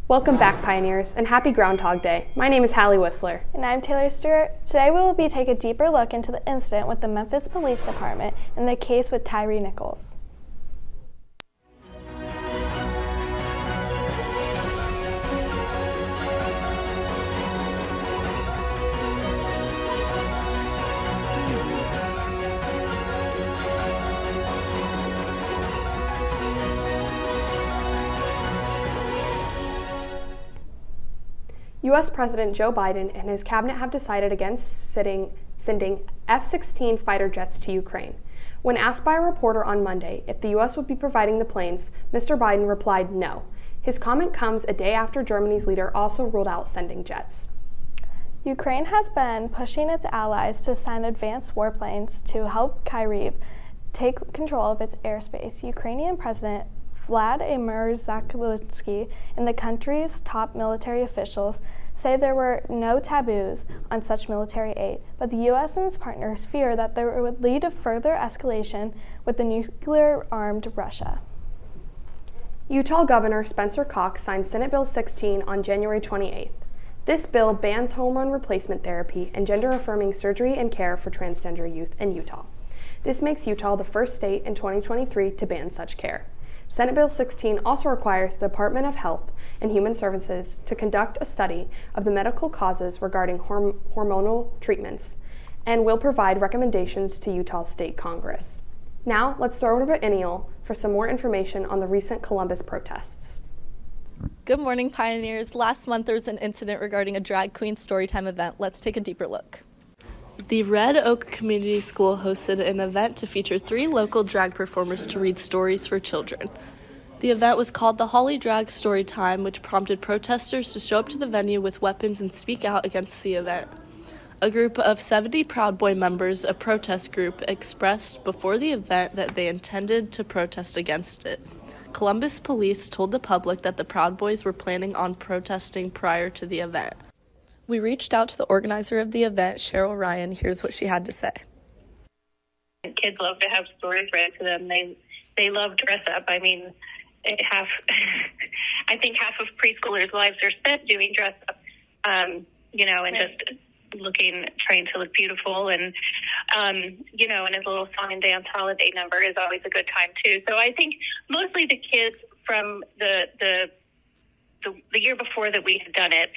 Welcome back, Pioneers, and happy Groundhog Day. My name is Hallie Whistler. And I'm Taylor Stewart. Today we will be taking a deeper look into the incident with the Memphis Police Department and the case with Tyre Nichols. U.S. President Joe Biden and his cabinet have decided against sending F-16 fighter jets to Ukraine. When asked by a reporter on Monday if the U.S. would be providing the planes, Mr. Biden replied no. His comment comes a day after Germany's leader also ruled out sending jets. Ukraine has been pushing its allies to send advanced warplanes to help Kyiv take control of its airspace. Ukrainian President Vladimir Zelensky and the country's top military officials say there were no taboos on such military aid, but the U.S. and its partners fear that there would lead to further escalation with the nuclear-armed Russia. Utah Governor Spencer Cox signed Senate Bill 16 on January 28th. This bill bans hormone replacement therapy and gender-affirming surgery and care for transgender youth in Utah. This makes Utah the first state in 2023 to ban such care. Senate Bill 16 also requires the Department of Health and Human Services to conduct a study of the medical causes regarding hormonal treatments and will provide recommendations to Utah's state Congress. Now, let's throw it over to Eniel for some more information on the recent Columbus protests. Good morning, Pioneers. Last month there was an incident regarding a drag queen storytime event. Let's take a deeper look. The Red Oak Community School hosted an event to feature 3 local drag performers to read stories for children. The event was called the Holly Drag Storytime, which prompted protesters to show up to the venue with weapons and speak out against the event. A group of 70 Proud Boy members, a protest group, expressed before the event that they intended to protest against it. Columbus police told the public that the Proud Boys were planning on protesting prior to the event. We reached out to the organizer of the event, Cheryl Ryan. Here's what she had to say. Kids love to have stories read to them. They love dress up. I mean, I think half of preschoolers' lives are spent doing dress up, and just trying to look beautiful. And, and his little song and dance holiday number is always a good time, too. So I think mostly the kids from the year before that we had done it,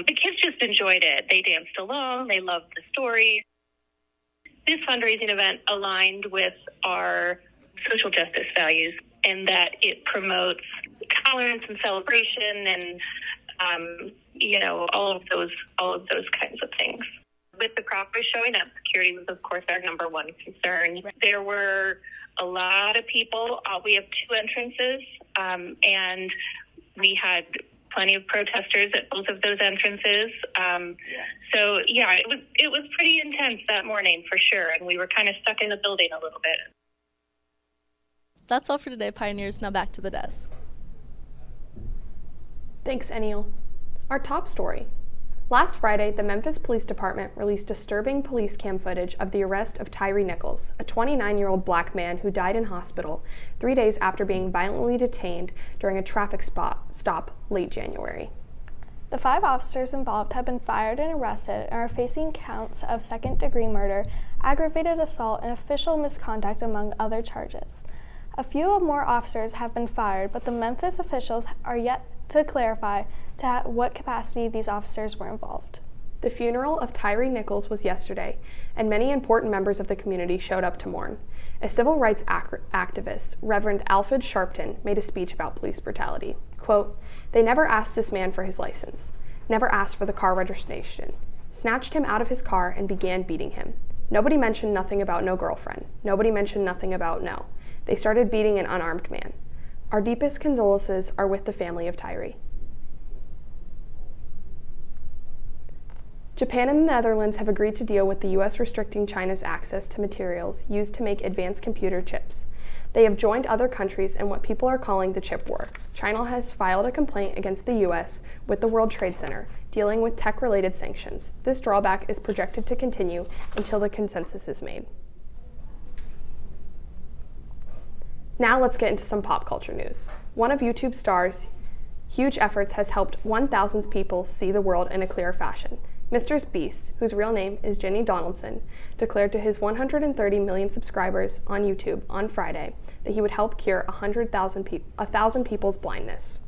the kids just enjoyed it. They danced along. They loved the stories. This fundraising event aligned with our social justice values in that it promotes tolerance and celebration and, all of those kinds of things. With the crowd showing up, security was, of course, our number one concern. There were a lot of people. We have 2 entrances, and we had plenty of protesters at both of those entrances. It was pretty intense that morning for sure, and we were kind of stuck in the building a little bit. That's all for today, Pioneers. Now back to the desk. Thanks, Eniel. Our top story. Last Friday, the Memphis Police Department released disturbing police cam footage of the arrest of Tyre Nichols, a 29-year-old black man who died in hospital 3 days after being violently detained during a traffic stop late January. The 5 officers involved have been fired and arrested and are facing counts of second-degree murder, aggravated assault, and official misconduct, among other charges. A few more officers have been fired, but the Memphis officials are yet to clarify to what capacity these officers were involved. The funeral of Tyre Nichols was yesterday, and many important members of the community showed up to mourn. A civil rights activist, Reverend Alfred Sharpton, made a speech about police brutality. Quote, "They never asked this man for his license, never asked for the car registration, snatched him out of his car and began beating him. Nobody mentioned nothing about no girlfriend. Nobody mentioned nothing about no. They started beating an unarmed man. Our deepest condolences are with the family of Tyre." Japan and the Netherlands have agreed to deal with the U.S. restricting China's access to materials used to make advanced computer chips. They have joined other countries in what people are calling the chip war. China has filed a complaint against the U.S. with the World Trade Center, dealing with tech-related sanctions. This drawback is projected to continue until the consensus is made. Now let's get into some pop culture news. One of YouTube's stars, Huge Efforts has helped 1,000 people see the world in a clearer fashion. Mr. Beast, whose real name is Jenny Donaldson, declared to his 130 million subscribers on YouTube on Friday that he would help cure 1,000 people's blindness.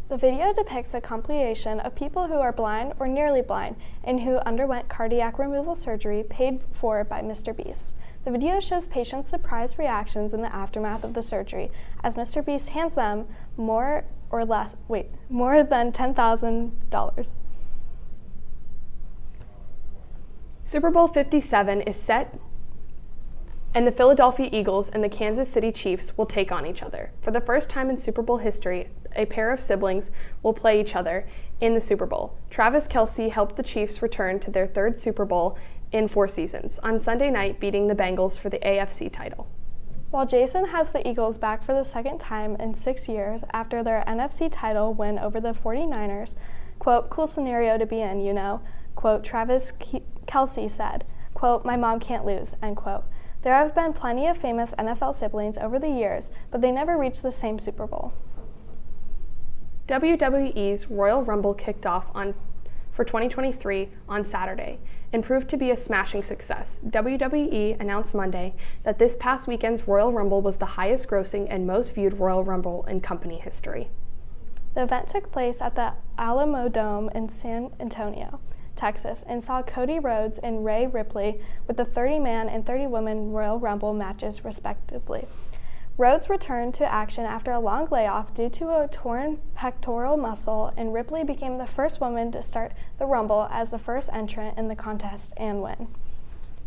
The video depicts a compilation of people who are blind or nearly blind and who underwent cardiac removal surgery paid for by Mr. Beast. The video shows patients' surprised reactions in the aftermath of the surgery as Mr. Beast hands them more than $10,000. Super Bowl 57 is set, and the Philadelphia Eagles and the Kansas City Chiefs will take on each other. For the first time in Super Bowl history, a pair of siblings will play each other in the Super Bowl. Travis Kelce helped the Chiefs return to their third Super Bowl in 4 seasons, on Sunday night beating the Bengals for the AFC title. While Jason has the Eagles back for the second time in 6 years after their NFC title win over the 49ers, quote, "Cool scenario to be in, you know," quote, Travis Kelce said, quote, "My mom can't lose," end quote. There have been plenty of famous NFL siblings over the years, but they never reached the same Super Bowl. WWE's Royal Rumble kicked off for 2023 on Saturday and proved to be a smashing success. WWE announced Monday that this past weekend's Royal Rumble was the highest grossing and most viewed Royal Rumble in company history. The event took place at the Alamo Dome in San Antonio, Texas, and saw Cody Rhodes and Rhea Ripley with the 30-man and 30-woman Royal Rumble matches respectively. Rhodes returned to action after a long layoff due to a torn pectoral muscle, and Ripley became the first woman to start the Rumble as the first entrant in the contest and win.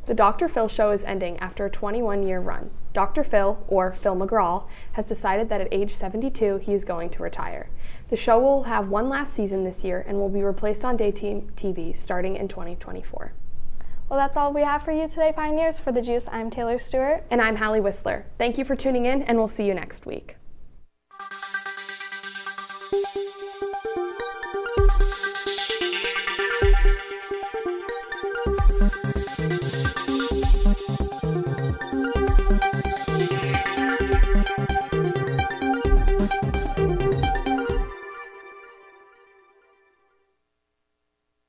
The Dr. Phil show is ending after a 21-year run. Dr. Phil, or Phil McGraw, has decided that at age 72 he is going to retire. The show will have one last season this year and will be replaced on daytime TV starting in 2024. Well, that's all we have for you today, Pioneers. For The Juice, I'm Taylor Stewart. And I'm Hallie Whistler. Thank you for tuning in, and we'll see you next week.